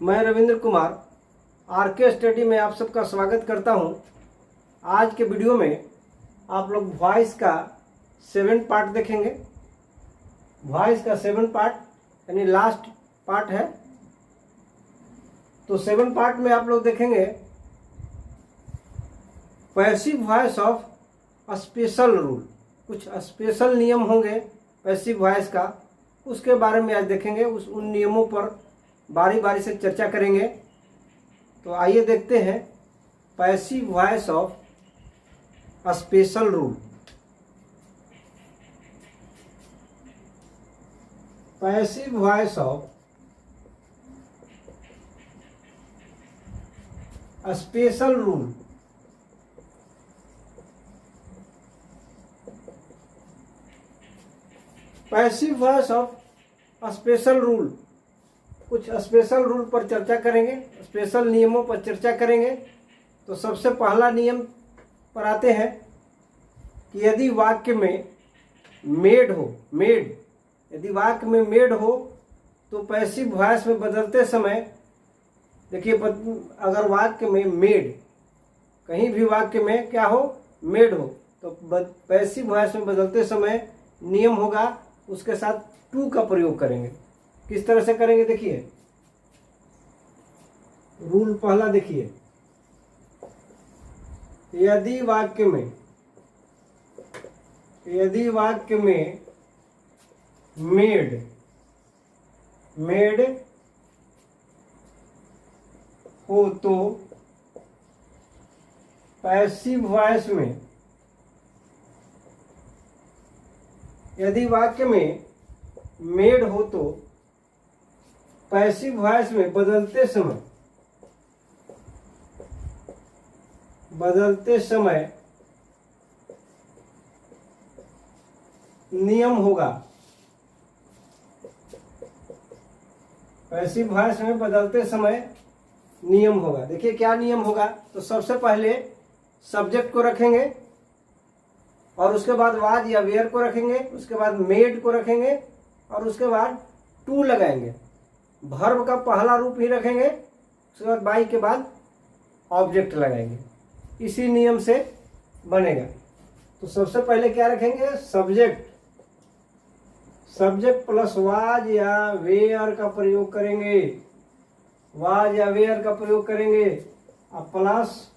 मैं Ravindra Kumar R K study में आप सबका स्वागत करता हूं। आज के वीडियो में आप लोग वॉइस का 7 पार्ट देखेंगे। वॉइस का 7 पार्ट यानी लास्ट पार्ट है। तो 7 पार्ट में आप लोग देखेंगे passive voice of special rule. कुछ स्पेशल नियम होंगे पैसिव वॉइस का, उसके बारे में आज देखेंगे। उन नियमों पर बारी बारी से चर्चा करेंगे। तो आइए देखते हैं passive voice of special rule. Passive voice of special rule. Passive voice of special rule, कुछ स्पेशल रूल पर चर्चा करेंगे, स्पेशल नियमों पर चर्चा करेंगे। तो सबसे पहला नियम पर आते हैं कि यदि वाक्य में मेड हो, यदि वाक्य में मेड हो तो पैसिव वॉइस में बदलते समय देखिए, अगर वाक्य में मेड, कहीं भी वाक्य में क्या हो, मेड हो, तो पैसिव वॉइस में बदलते समय नियम होगा उसके साथ टू का प्रयोग करेंगे। किस तरह से करेंगे देखिए, रूल पहला देखिए, यदि वाक्य में मेड हो तो पैसिव वॉइस में, यदि वाक्य में मेड हो तो पैसिव वॉइस में बदलते समय नियम होगा। पैसिव वॉइस में बदलते समय नियम होगा। देखिए क्या नियम होगा। तो सबसे पहले सब्जेक्ट को रखेंगे और उसके बाद वाज या वेयर को रखेंगे, उसके बाद मेड को रखेंगे और उसके बाद टू लगाएंगे। वर्ब का पहला रूप ही रखेंगे, उसके बाद बाई के बाद ऑब्जेक्ट लगाएंगे। इसी नियम से बनेगा। तो सबसे पहले क्या रखेंगे, सब्जेक्ट प्लस वाज या वेयर का प्रयोग करेंगे, वाज या वेयर का प्रयोग करेंगे और प्लस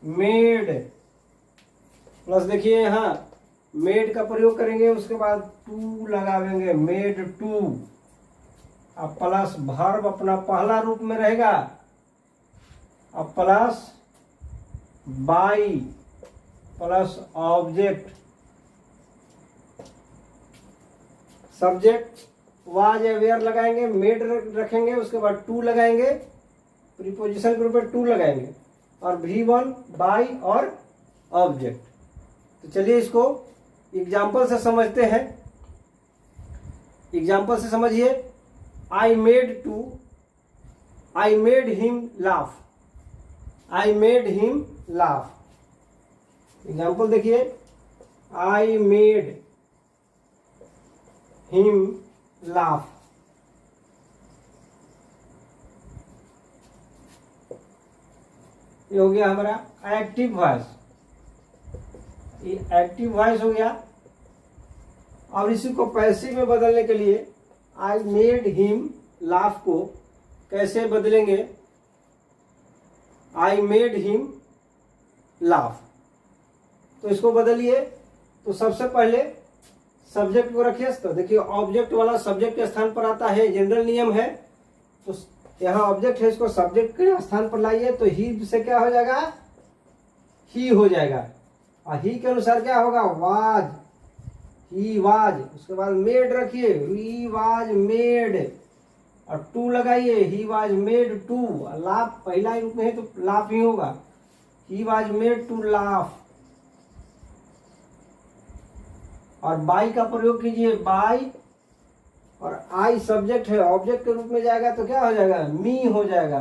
मेड, प्लस देखिए यहाँ मेड का प्रयोग करेंगे, उसके बाद टू लगाएंगे, मेड टू, अब प्लस वर्ब अपना पहला रूप में रहेगा, अब plus by plus object. Subject was या वेयर लगाएंगे, मेड रखेंगे, उसके बाद टू लगाएंगे, प्रीपोजिशन के रूप में टू लगाएंगे और V1 बाई और ऑब्जेक्ट। तो चलिए इसको एग्जाम्पल से समझते हैं। एग्जाम्पल से समझिए, I made him laugh। Example देखिए, I made him laugh। ये हो गया हमारा एक्टिव वॉइस, ये एक्टिव वॉइस हो गया। अब इसी को पैसिव में बदलने के लिए I made him laugh को कैसे बदलेंगे, I made him laugh। तो इसको बदलिए। तो सबसे पहले सब्जेक्ट को रखिए। तो देखिए ऑब्जेक्ट वाला सब्जेक्ट के स्थान पर आता है, जनरल नियम है। तो यहाँ ऑब्जेक्ट है, इसको सब्जेक्ट के स्थान पर लाइए तो ही से क्या हो जाएगा, ही हो जाएगा। और ही के अनुसार क्या होगा, वाज, ही वाज। उसके बाद मेड रखिए, ही वाज मेड और टू लगाइए, he was made to. Laugh पहला रूप में है तो लाफ ही होगा, he was made to laugh. और बाई का प्रयोग कीजिए, बाई और आई सब्जेक्ट है, ऑब्जेक्ट के रूप में जाएगा तो क्या हो जाएगा, मी हो जाएगा।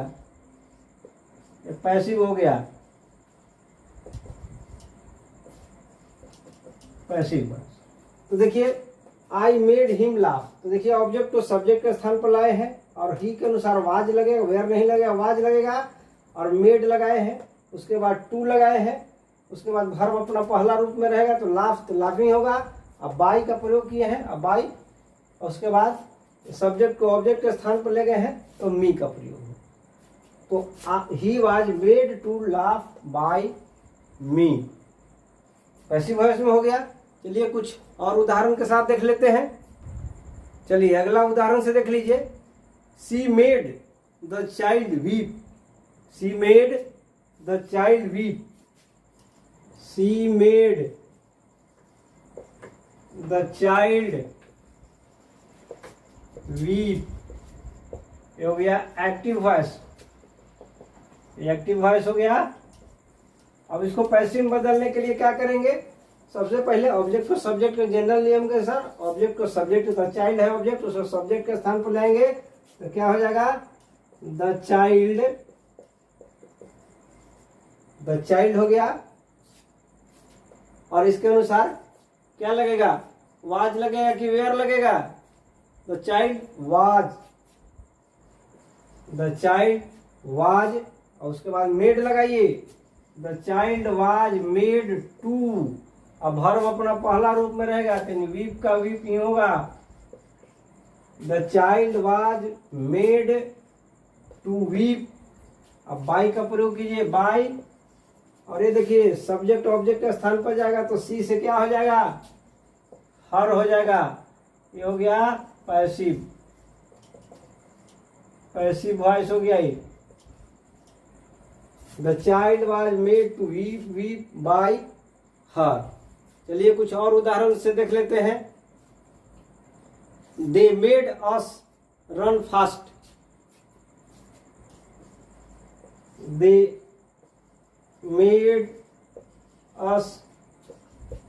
ये पैसिव हो गया, पैसिव। तो देखिए आई मेड हिम लाफ, तो देखिए ऑब्जेक्ट को सब्जेक्ट के स्थान पर लाए हैं और ही के अनुसार वाज लगेगा, वेयर नहीं लगेगा, वाज लगेगा। और मेड लगाए हैं, उसके बाद टू लगाए हैं, उसके बाद वर्ब अपना पहला रूप में रहेगा तो लाफ, तो लाफिंग होगा। अब बाई का प्रयोग किए हैं, अब बाई, उसके बाद सब्जेक्ट को ऑब्जेक्ट के स्थान पर ले गए हैं तो मी का प्रयोग हो। तो he was made to laugh by me, passive voice में हो गया। चलिए कुछ और उदाहरण के साथ देख लेते हैं। चलिए अगला उदाहरण से देख लीजिए। सी made the child weep, C made the child weep, C made the child weep, ये हो गया एक्टिव वॉइस, एक्टिव वॉइस हो गया। अब इसको पैसिव में बदलने के लिए क्या करेंगे, सबसे पहले ऑब्जेक्ट को सब्जेक्ट के जनरल नियम के साथ, ऑब्जेक्ट को सब्जेक्ट, द चाइल्ड है ऑब्जेक्ट, उसको सब्जेक्ट के स्थान पर लाएंगे तो क्या हो जाएगा, द चाइल्ड, द चाइल्ड हो गया। और इसके अनुसार क्या लगेगा, वाज लगेगा कि वेयर लगेगा, the child was, the child was. और उसके बाद मेड लगाइए, the child was made to. अब वर्ब अपना पहला रूप में रहेगा तो वीप का वीप ही होगा, the child was made to weep. अब बाई का प्रयोग कीजिए, बाई। और ये देखिए सब्जेक्ट ऑब्जेक्ट के स्थान पर जाएगा तो सी से क्या हो जाएगा, हर हो जाएगा। ये हो गया पैसिव, पैसिव वॉइस हो गया ये। The child was made to weep, weep by her. चलिए कुछ और उदाहरण से देख लेते हैं। They made us run fast, they made us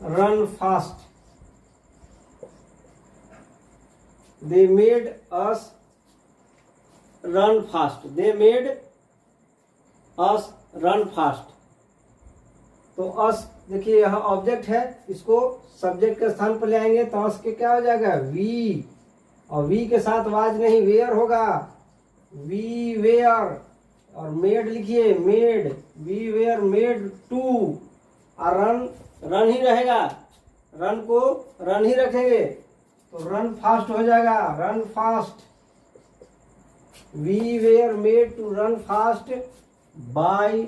run fast, they made us run fast, they made us run fast. तो अस देखिए यहाँ ऑब्जेक्ट है, इसको सब्जेक्ट के स्थान पर ले आएंगे तो अस के क्या हो जाएगा, वी। और वी के साथ वाज नहीं, वेयर होगा, वी वेयर। और मेड लिखिए, made, we were made to. और रन, रन ही रहेगा, रन को रन ही रखेंगे तो रन फास्ट हो जाएगा, run fast. We were made to run fast by.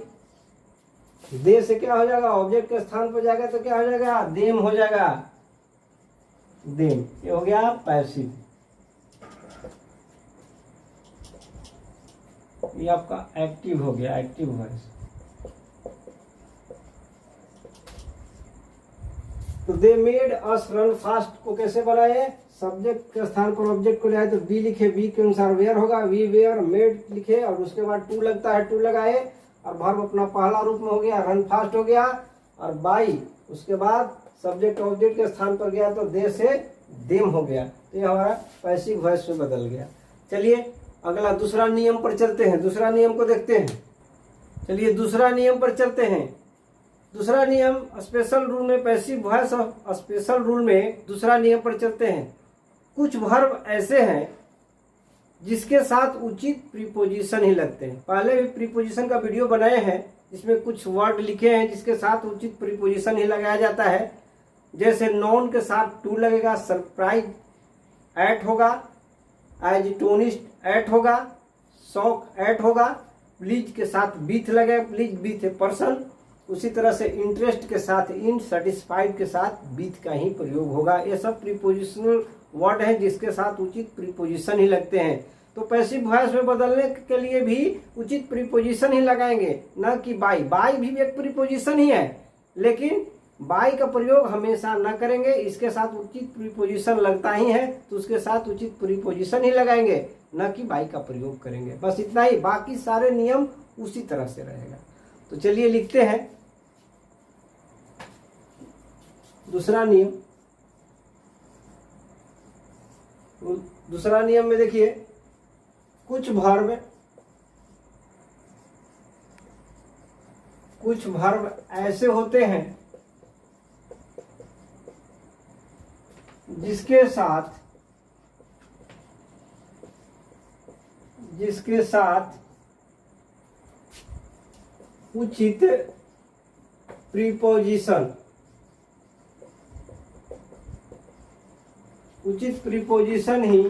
They say क्या हो जाएगा, ऑब्जेक्ट के स्थान पर जाएगा तो क्या हो जाएगा, देम हो जाएगा, देम। ये हो गया पैसिव। ये आपका एक्टिव हो गया, एक्टिव वॉइस। तो दे मेड अस रन फास्ट को कैसे बनाए, सब्जेक्ट के स्थान पर ऑब्जेक्ट को ले आए तो बी लिखे, बी के अनुसार वेयर होगा, वी वेयर मेड लिखे। और उसके बाद टू लगता है, टू लगाए। और वर्ब अपना पहला रूप में हो गया, रन फास्ट हो गया। और बाई, उसके बाद सब्जेक्ट ऑब्जेक्ट के स्थान पर गया तो दे से देम हो गया। तो ये हमारा पैसिव वॉइस में बदल गया। चलिए अगला दूसरा नियम पर चलते हैं, दूसरा नियम को देखते हैं। चलिए दूसरा नियम पर चलते हैं। दूसरा नियम स्पेशल रूल में, passive voice of special rule में दूसरा नियम पर चलते हैं। कुछ वर्ब ऐसे हैं जिसके साथ उचित प्रीपोजिशन ही लगते हैं। पहले भी प्रीपोजिशन का वीडियो बनाए हैं जिसमें कुछ वर्ड लिखे हैं जिसके साथ उचित प्रीपोजिशन ही लगाया जाता है। जैसे नॉन के साथ टू लगेगा, सरप्राइज एट होगा, एजिटोनिस्ट एट होगा, शॉक एट होगा। प्लीज के साथ बीथ लगेगा, प्लीज बीथ ए पर्सन। उसी तरह से इंटरेस्ट के साथ इन, सेटिस्फाइड के साथ बीथ का ही प्रयोग होगा। ये सब प्रीपोजिशनल वर्ड है जिसके साथ उचित प्रीपोजिशन ही लगते हैं। तो पैसिव वॉइस में बदलने के लिए भी उचित प्रीपोजिशन ही लगाएंगे, न कि बाई। बाई भी एक प्रीपोजिशन ही है, लेकिन बाई का प्रयोग हमेशा न करेंगे। इसके साथ उचित प्रीपोजिशन लगता ही है तो उसके साथ उचित प्रीपोजिशन ही लगाएंगे, न कि बाई का प्रयोग करेंगे। बस इतना ही, बाकी सारे नियम उसी तरह से रहेगा। तो चलिए लिखते हैं दूसरा नियम। दूसरा नियम में देखिए, कुछ वर्ब ऐसे होते हैं जिसके साथ जिसके साथ उचित प्रीपोजिशन ही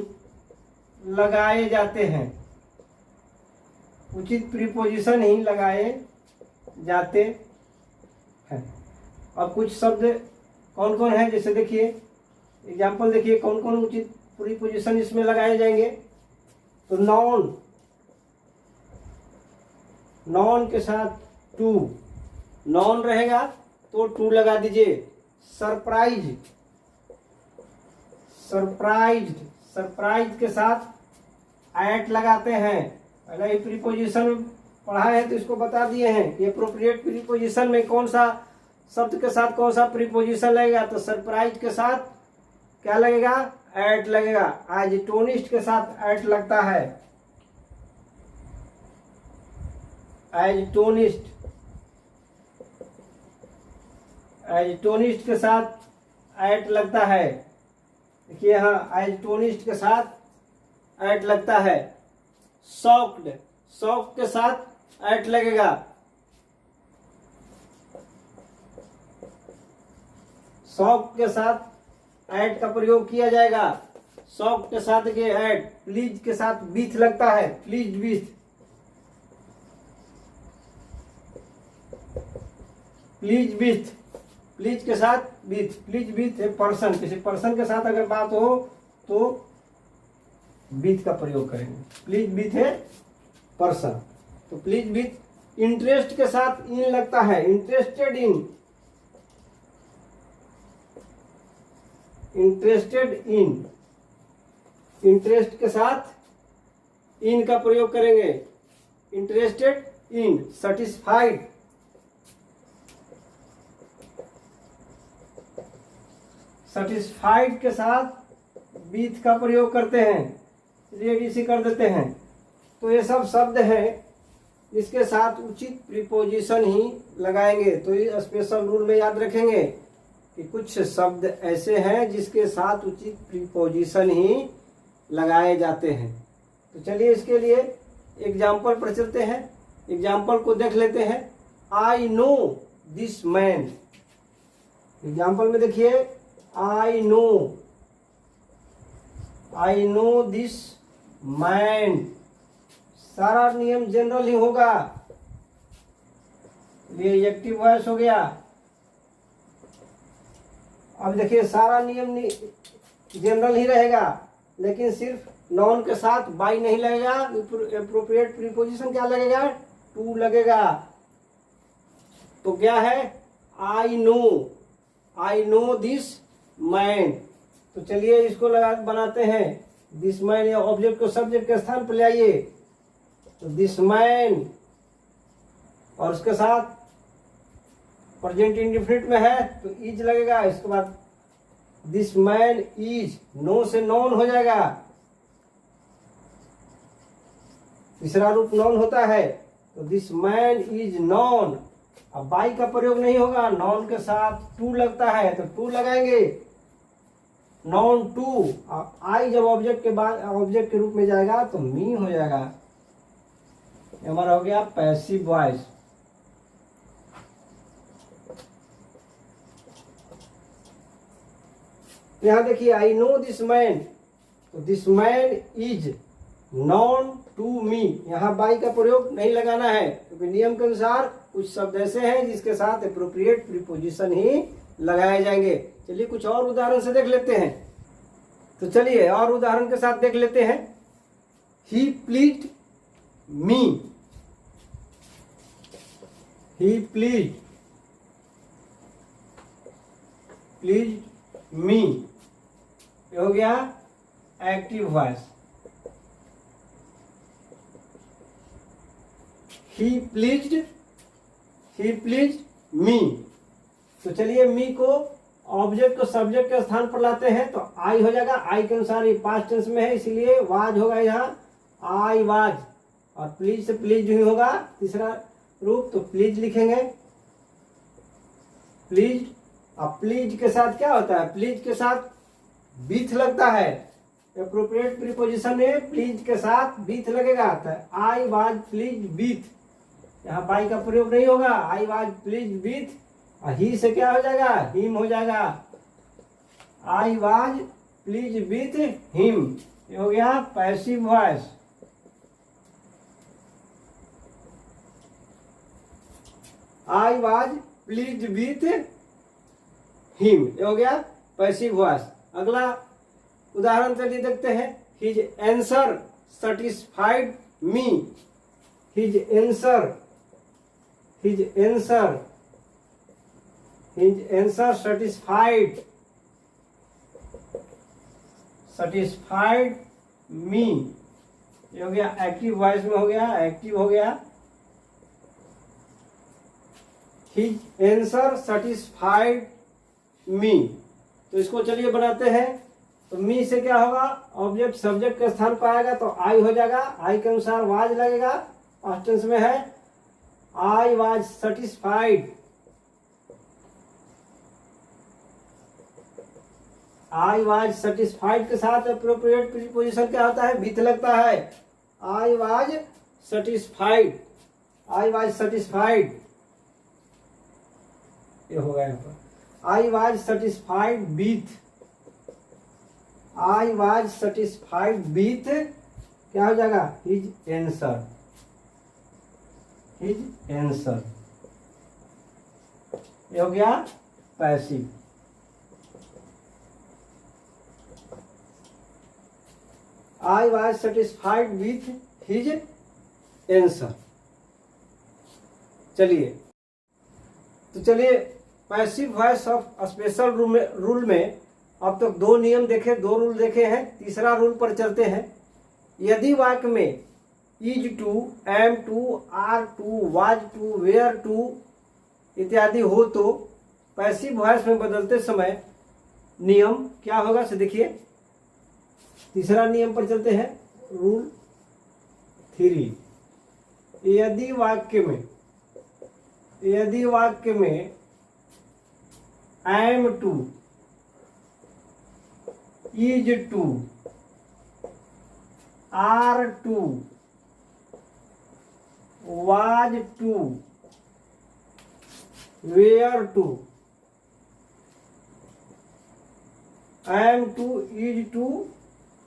लगाए जाते हैं, उचित प्रीपोजिशन ही लगाए जाते हैं। अब कुछ शब्द कौन कौन है, जैसे देखिए एग्जाम्पल देखिए कौन कौन उचित प्रीपोजिशन इसमें लगाए जाएंगे। तो नॉन के साथ टू, नॉन रहेगा तो टू लगा दीजिए। सरप्राइज के साथ एट लगाते हैं। पहले ही प्रीपोजिशन पढ़ा है तो इसको बता दिए हैं कि एप्रोप्रिएट प्रीपोजिशन में कौन सा शब्द के साथ कौन सा प्रीपोजिशन लगेगा। तो सरप्राइज के साथ क्या लगेगा, एट लगेगा। एजिटोनिस्ट के साथ एट लगता है, एजिटोनिस्ट के साथ एट लगता है। देखिए यहाँ एजिटोनिस्ट के साथ एट लगता है। शॉक्ड के साथ एट लगेगा। शॉक के साथ एट का प्रयोग किया जाएगा। शॉक के साथ के एट। प्लीज के साथ बीथ लगता है, प्लीज बीथ। प्लीज के साथ बीथ। प्लीज बीथ है पर्सन, किसी पर्सन के साथ अगर बात हो तो बीथ का प्रयोग करेंगे। प्लीज बीथ है पर्सन, तो प्लीज बीथ। इंटरेस्ट के साथ इन लगता है, इंटरेस्टेड इन। इंटरेस्ट के साथ इन का प्रयोग करेंगे, इंटरेस्टेड इन। सेटिस्फाइड के साथ बीथ का प्रयोग करते हैं, इसलिए डीसी कर देते हैं। तो ये सब शब्द हैं इसके साथ उचित प्रीपोजिशन ही लगाएंगे। तो ये स्पेशल रूल में याद रखेंगे कि कुछ शब्द ऐसे हैं जिसके साथ उचित प्रीपोजिशन ही लगाए जाते हैं। तो चलिए इसके लिए एग्जाम्पल पर चलते हैं, एग्जाम्पल को देख लेते हैं। आई नो दिस मैन। एग्जाम्पल में देखिए आई नो दिस मैन। सारा नियम जनरल ही होगा, ये एक्टिव वॉइस हो गया। अब देखिए सारा नियम जनरल ही रहेगा, लेकिन सिर्फ नॉन के साथ बाई नहीं लगेगा। एप्रोप्रिएट प्रीपोजिशन क्या लगेगा, टू लगेगा। तो क्या है, आई नो दिस मैन। तो चलिए इसको बनाते हैं। दिस मैन या ऑब्जेक्ट को सब्जेक्ट के स्थान पर ले आइए। तो दिस मैन और उसके साथ प्रेजेंट इंडेफिनिट में है तो इज लगेगा। इसके बाद दिस मैन इज, नो से नॉन हो जाएगा। तीसरा रूप नॉन होता है तो दिस मैन इज नॉन। अब बाई का प्रयोग नहीं होगा, नॉन के साथ टू लगता है तो टू लगाएंगे, नॉन टू। आई जब ऑब्जेक्ट के बाद ऑब्जेक्ट के रूप में जाएगा तो मी हो जाएगा। हमारा हो गया पैसिव वॉइस। यहां देखिए आई नो दिस मैन, तो this man is known to me. यहाँ बाई का प्रयोग नहीं लगाना है क्योंकि नियम के अनुसार कुछ शब्द ऐसे हैं जिसके साथ एप्रोप्रिएट प्रीपोजिशन ही लगाए जाएंगे। चलिए कुछ और उदाहरण से देख लेते हैं। तो चलिए और उदाहरण के साथ देख लेते हैं। ही प्लीज्ड मी। ही प्लीज्ड मी, ये हो गया active voice. He pleased me। तो चलिए मी को ऑब्जेक्ट को सब्जेक्ट के स्थान पर लाते हैं तो आई हो जाएगा। आई के अनुसार ये पास्ट टेंस में है इसलिए वाज होगा यहाँ, आई वाज। और प्लीज से प्लीज ही होगा तीसरा रूप, तो प्लीज लिखेंगे, प्लीज। अब प्लीज के साथ क्या होता है, प्लीज के साथ बीथ लगता है। एप्रोप्रिएट प्रीपोजिशन में प्लीज के साथ विथ लगेगा। आई वाज प्लीज विथ, यहाँ बाई का प्रयोग नहीं होगा। आई वाज प्लीज विथ, ही से क्या हो जाएगा, हिम हो जाएगा। I was please with him, ये हो गया passive voice. I was please with him, ये हो गया पैसिव वॉइस। अगला उदाहरण चलिए देखते हैं। हिज आंसर सेटिस्फाइड मी, हिज आंसर सेटिस्फाइड मी, ये हो गया एक्टिव वॉइस में हो गया, एक्टिव हो गया। हिज आंसर सेटिस्फाइड मी, तो इसको चलिए बनाते हैं। तो मी से क्या होगा, ऑब्जेक्ट सब्जेक्ट के स्थान पर आएगा तो आई हो जाएगा। आई के अनुसार वाज लगेगा, पास्ट टेंस में है। I was satisfied, I was satisfied के साथ एप्रोप्रिएट प्रीपोजिशन क्या होता है, विथ लगता है। I was satisfied, I was satisfied, ये होगा यहाँ पर। I was satisfied with, I was satisfied with क्या हो जाएगा, हिज आंसर, हिज आंसर, ये हो गया passive. I was satisfied with his answer. चलिए तो चलिए passive voice of special rule में अब तक दो नियम देखे, दो रूल देखे हैं। तीसरा रूल पर चलते हैं। यदि वाक्य में is to, am to, are to, was to, were to इत्यादि हो तो पैसिव वॉइस में बदलते समय नियम क्या होगा से देखिए। तीसरा नियम पर चलते हैं, रूल 3। यदि वाक्य में am to, is to, are to, was to, were to, am to, is to,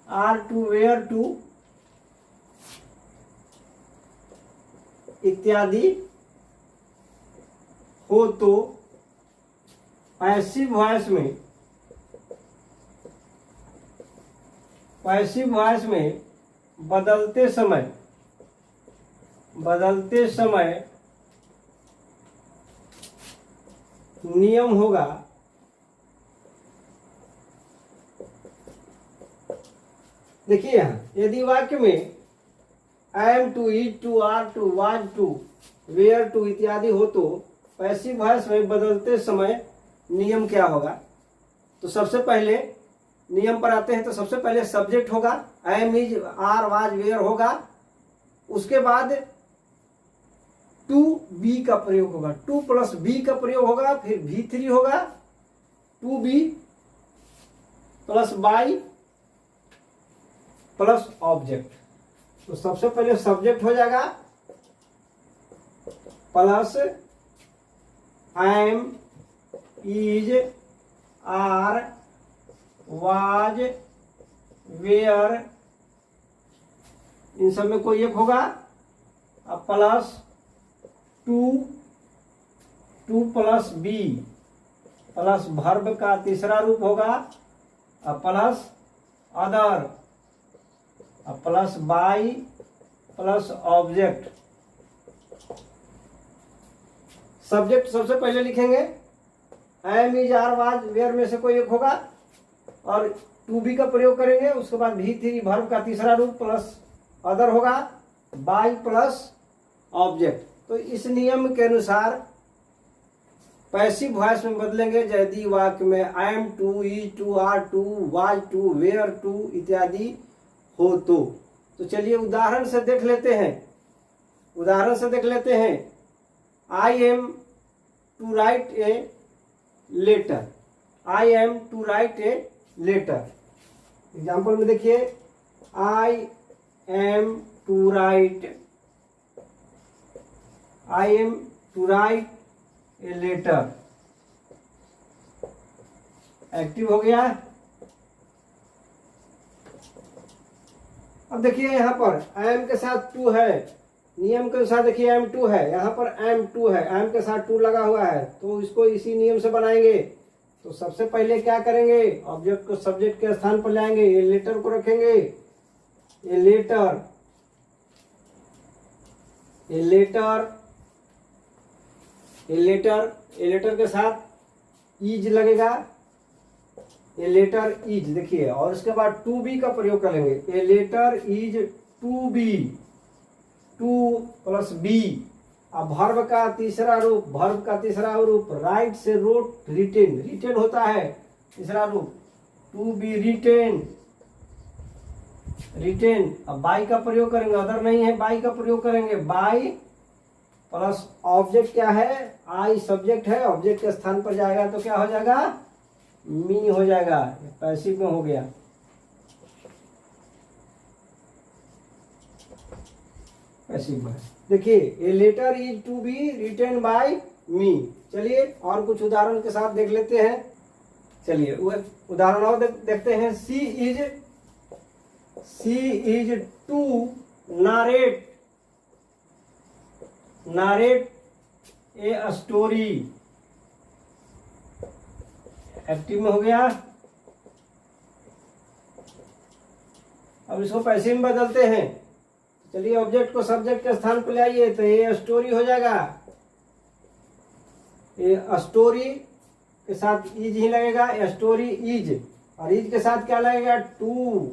are to, were to इत्यादि हो तो पैसिव वॉइस में बदलते समय नियम होगा देखिए यहाँ। यदि वाक्य में am to, is to, are to, was to, were to इत्यादि हो तो पैसिव वॉइस में बदलते समय नियम क्या होगा। तो सबसे पहले नियम पर आते हैं। तो सबसे पहले सब्जेक्ट होगा, am, is, are, was, were होगा। उसके बाद टू बी का प्रयोग होगा, टू प्लस बी का प्रयोग होगा। फिर V3 होगा, to be plus by plus object. तो सबसे पहले सब्जेक्ट हो जाएगा plus am, is, are, was, were, इन सब में कोई एक होगा। अब plus to plus be plus verb का तीसरा रूप होगा। अब प्लस अदर, अब plus by plus object. Subject सबसे पहले लिखेंगे, am, is, are, was, were में से कोई एक होगा और टू बी का प्रयोग करेंगे। उसके बाद V3 वर्ब का तीसरा रूप प्लस अदर होगा, बाई प्लस ऑब्जेक्ट। तो इस नियम के अनुसार पैसिव वॉइस में बदलेंगे यदि वाक्य में am to, is to, are to, was to, were to इत्यादि हो तो चलिए उदाहरण से देख लेते हैं। I am to write a letter, I am to write a letter. Example में देखिए, I am to write a letter. Active हो गया। अब देखिए यहाँ पर एम के साथ टू है, नियम के अनुसार देखिए एम टू है, यहाँ पर एम टू है, एम के साथ टू लगा हुआ है, तो इसको इसी नियम से बनाएंगे। तो सबसे पहले क्या करेंगे, ऑब्जेक्ट को सब्जेक्ट के स्थान पर लाएंगे, ये लेटर को रखेंगे, ये लेटर के साथ इज लगेगा, ये लेटर इज देखिए, और उसके बाद टू बी का प्रयोग करेंगे, ये letter is to be, to plus be. अब वर्ब का तीसरा रूप राइट से रोट रिटेन होता है, तीसरा रूप टू बी रिटेन। अब बाई का प्रयोग करेंगे, अदर नहीं है, बाई का प्रयोग करेंगे, बाई प्लस ऑब्जेक्ट क्या है, आई सब्जेक्ट है, ऑब्जेक्ट के स्थान पर जाएगा तो क्या हो जाएगा, मी हो जाएगा, पैसिव में हो गया। पैसिव में देखिए, a letter is to be written by me. चलिए और कुछ उदाहरण के साथ देख लेते हैं। चलिए उदाहरण और देखते हैं। She is to narrate a story. Active में हो गया। अब इसको पैसिव में बदलते हैं। चलिए ऑब्जेक्ट को सब्जेक्ट के स्थान पर ले आइए, तो ये स्टोरी हो जाएगा, ये स्टोरी के साथ इज ही लगेगा, स्टोरी इज, और इज के साथ क्या लगेगा, टू,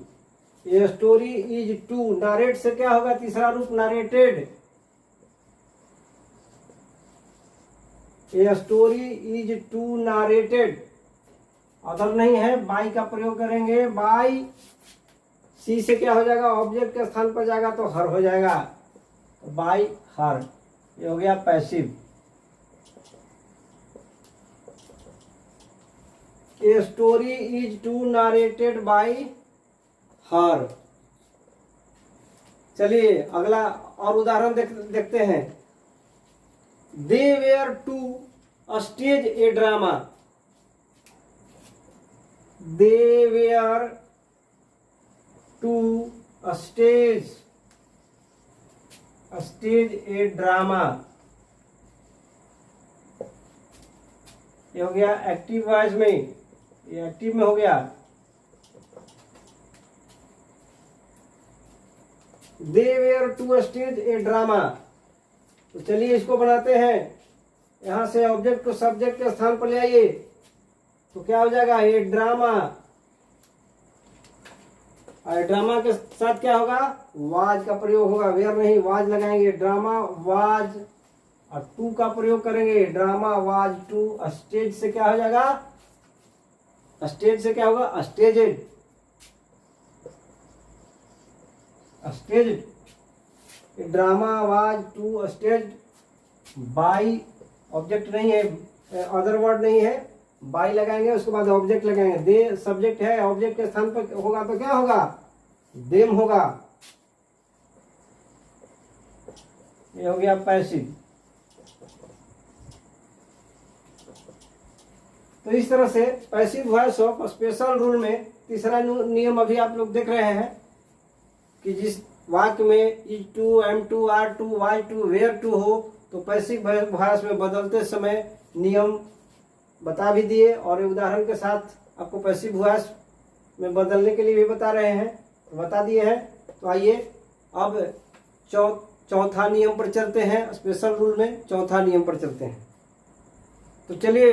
ये स्टोरी इज टू। नारेट से क्या होगा, तीसरा रूप नारेटेड, ये स्टोरी इज टू नारेटेड। अदर नहीं है, बाई का प्रयोग करेंगे, बाई। सी से क्या हो जाएगा, ऑब्जेक्ट के स्थान पर जाएगा तो हर हो जाएगा, बाई हर, ये हो गया passive. A story is to narrated by her. चलिए अगला और उदाहरण देखते हैं। They were to stage a drama. They were to stage a drama. ये हो गया एक्टिव वॉइस में, ये एक्टिव में हो गया। They were to stage a drama. तो चलिए इसको बनाते हैं। यहां से ऑब्जेक्ट को सब्जेक्ट के स्थान पर ले आइए, तो क्या हो जाएगा, ये ड्रामा। और ड्रामा के साथ क्या होगा, वाज का प्रयोग होगा, वेयर नहीं, वाज लगाएंगे, ड्रामा वाज, और टू का प्रयोग करेंगे, ड्रामा वाज टू। स्टेज से क्या हो जाएगा, स्टेज से क्या होगा, staged, drama was to stage by. Object नहीं है, अदर वर्ड नहीं है, बाई लगाएंगे, उसके बाद ऑब्जेक्ट लगाएंगे। दे सब्जेक्ट है, ऑब्जेक्ट के स्थान पर होगा तो क्या होगा, देम होगा। ये हो गया पैसिव। तो इस तरह से passive voice of special rule में तीसरा नियम अभी आप लोग देख रहे हैं कि जिस वाक्य में is to, am to, are to, was to, were to हो, तो पैसिव वॉइस में बदलते समय नियम बता भी दिए, और उदाहरण के साथ आपको पैसिव वॉइस में बदलने के लिए भी बता रहे हैं, तो बता दिए हैं। तो आइए अब चौथा नियम पर चलते हैं। स्पेशल रूल में चौथा नियम पर चलते हैं। तो चलिए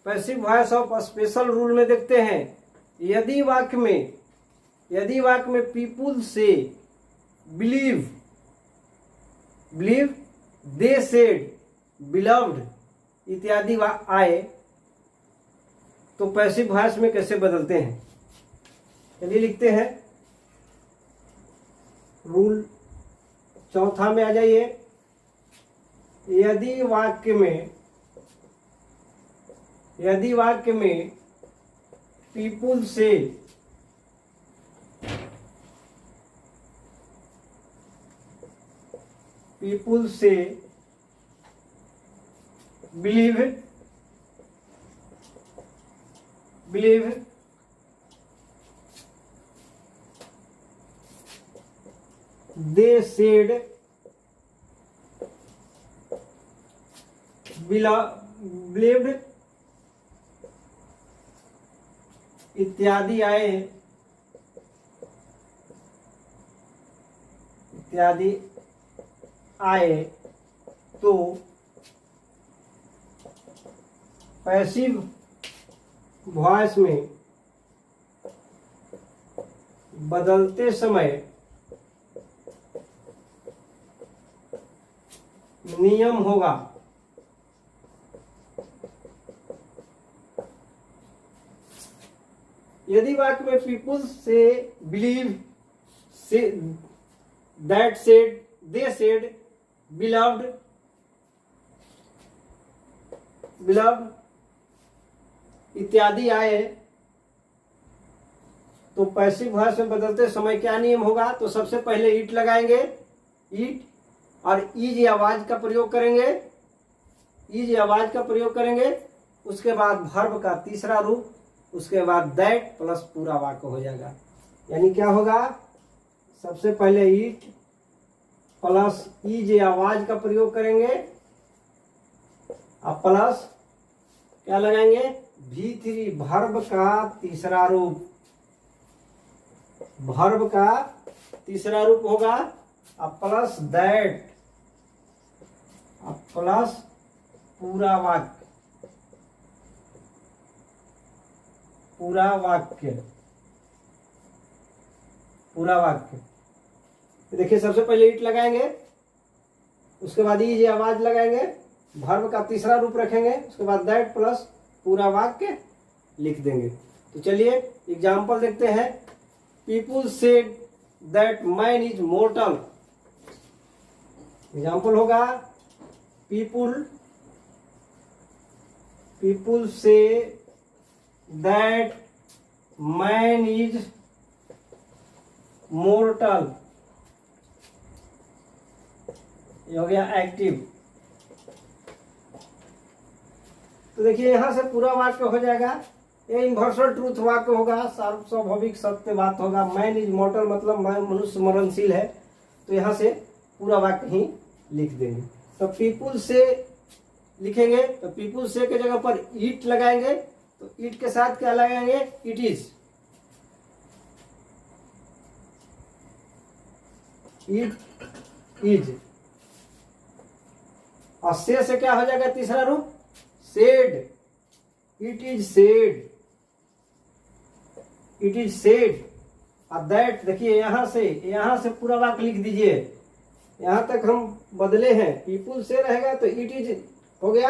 passive voice of special rule में देखते हैं। यदि वाक्य में पीपुल से बिलीव, दे सेड, बिलव्ड इत्यादि आए, तो पैसिव वॉइस में कैसे बदलते हैं। चलिए लिखते हैं। रूल चौथा में आ जाइए। यदि वाक्य में पीपुल से पीपुल से बिलीव they said believed इत्यादि आए तो पैसिव वॉइस में बदलते समय नियम होगा यदि वाक्य में पीपुल से believe say that said they said beloved इत्यादि आए तो पैसिव वॉइस में बदलते समय क्या नियम होगा? तो सबसे पहले ईट लगाएंगे, ईट और ईज आवाज का प्रयोग करेंगे, उसके बाद वर्ब का तीसरा रूप, उसके बाद दैट प्लस पूरा वाक्य हो जाएगा। यानी क्या होगा? सबसे पहले ईट प्लस ईज आवाज का प्रयोग करेंगे और प्लस क्या लगाएंगे? V3 वर्ब का तीसरा रूप होगा और प्लस दैट प्लस पूरा वाक्य। देखिए सबसे पहले ईट लगाएंगे, उसके बाद ईज आवाज लगाएंगे, वर्ब का तीसरा रूप रखेंगे, उसके बाद दैट प्लस पूरा वाक्य लिख देंगे। तो चलिए एग्जाम्पल देखते हैं। People said that man is mortal. Example होगा people say that man is mortal. ये हो गया एक्टिव। तो देखिए यहां से पूरा वाक्य हो जाएगा। ये यूनिवर्सल ट्रूथ वाक्य होगा, स्वाभाविक सत्य बात होगा। मैन इज मोर्टल मतलब मनुष्य मरणशील है। तो यहां से पूरा वाक्य ही लिख देंगे। तो पीपुल से लिखेंगे तो पीपुल से के जगह पर ईट लगाएंगे, तो ईट के साथ क्या लगाएंगे? It is. और से क्या हो जाएगा? तीसरा रूप सेड। It is said. और दैट देखिए यहां से पूरा वाक्य लिख दीजिए। यहां तक हम बदले हैं। पीपुल से रहेगा तो इट इज हो गया।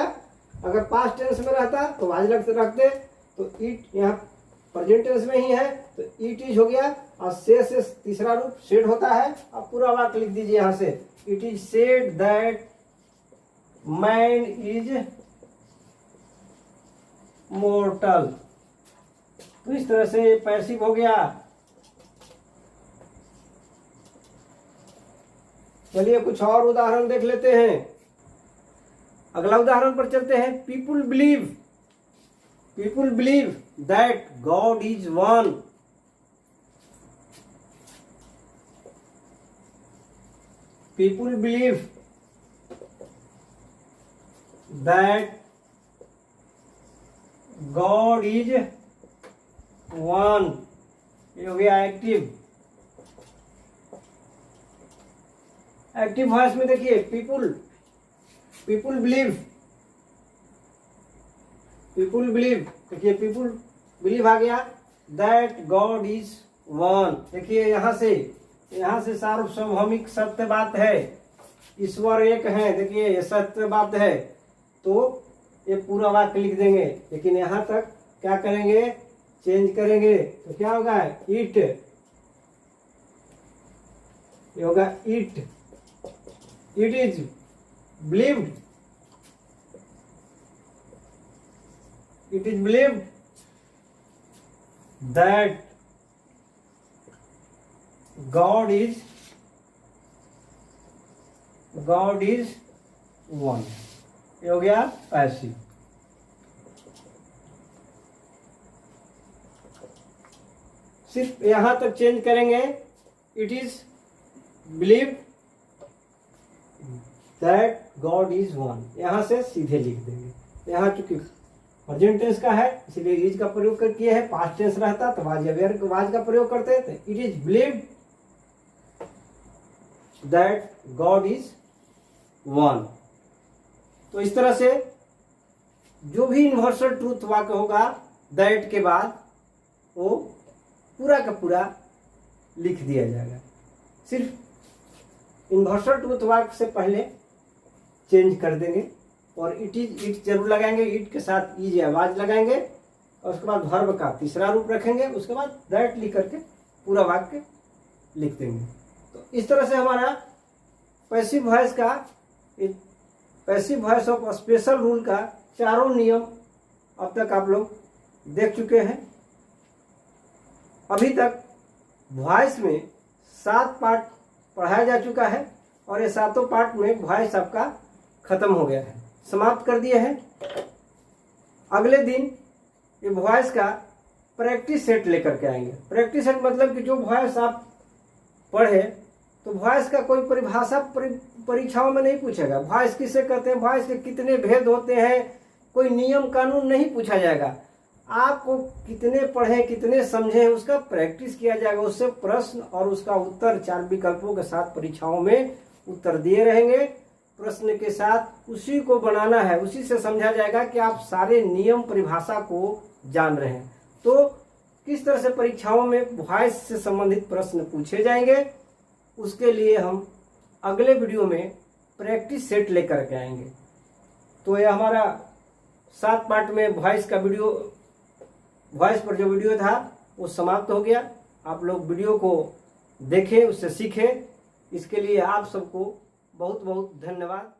अगर पास्ट टेंस में रहता तो आज रखते तो इट यहाँ प्रेजेंट टेंस में ही है तो इट इज हो गया। और से तीसरा रूप सेड होता है। अब पूरा वाक्य लिख दीजिए यहां से। It is said that man is mortar. तो इस तरह से पैसिव हो गया। चलिए कुछ और उदाहरण देख लेते हैं। अगला उदाहरण पर चलते हैं। People believe that God is one. People believe that God is one. ये हो गया एक्टिव वॉइस में देखिए पीपुल बिलीव देखिए पीपुल बिलीव आ गया दैट गॉड इज वन। देखिए यहाँ से सार्वभौमिक सत्य बात है, ईश्वर एक है। देखिए ये सत्य बात है तो ये पूरा वाक्य लिख देंगे। लेकिन यहाँ तक क्या करेंगे? चेंज करेंगे। तो क्या होगा? इट। ये होगा it is believed. That God is God is one. ये हो गया पैसिव। सिर्फ यहां तक चेंज करेंगे, it is believe that God is one, यहां से सीधे लिख देंगे। यहां चूंकि प्रेजेंट टेंस का है इसलिए इज का प्रयोग कर किया है, पास्ट टेंस रहता तो वाज या वेयर वाज का प्रयोग करते थे। It is believe that God is one. तो इस तरह से जो भी यूनिवर्सल ट्रूथ वाक्य होगा दैट के बाद वो पूरा का पूरा लिख दिया जाएगा। सिर्फ यूनिवर्सल ट्रूथ वाक्य से पहले चेंज कर देंगे और इट इज इट जरूर लगाएंगे, इट के साथ इज या वाज लगाएंगे और उसके बाद वर्ब का तीसरा रूप रखेंगे, उसके बाद दैट लिख करके पूरा वाक्य लिख देंगे। तो इस तरह से हमारा पैसिव वॉइस का passive voice of special rule का चारों नियम अब तक आप लोग देख चुके हैं। अभी तक वॉइस में 7 पार्ट पढ़ाया जा चुका है और ये 7 पार्ट में वॉइस आपका खत्म हो गया है, समाप्त कर दिए हैं। अगले दिन ये वॉइस का प्रैक्टिस सेट लेकर के आएंगे। प्रैक्टिस सेट मतलब कि जो वॉइस आप पढ़े तो वॉइस का कोई परिभाषा परीक्षाओं में नहीं पूछेगा। वॉइस किसे कहते हैं, वॉइस के कितने भेद होते हैं, कोई नियम कानून नहीं पूछा जाएगा। आपको कितने पढ़े कितने समझे उसका प्रैक्टिस किया जाएगा, उससे प्रश्न और उसका उत्तर 4 विकल्पों के साथ परीक्षाओं में उत्तर दिए रहेंगे। प्रश्न के साथ उसी को बनाना है, उसी से समझा जाएगा कि आप सारे नियम परिभाषा को जान रहे हैं। तो किस तरह से परीक्षाओं में वॉइस से संबंधित प्रश्न पूछे जाएंगे उसके लिए हम अगले वीडियो में प्रैक्टिस सेट लेकर के आएंगे। तो यह हमारा 7 पार्ट में वॉइस का वीडियो, वॉइस पर जो वीडियो था वो समाप्त हो गया। आप लोग वीडियो को देखें, उससे सीखें। इसके लिए आप सबको बहुत बहुत धन्यवाद।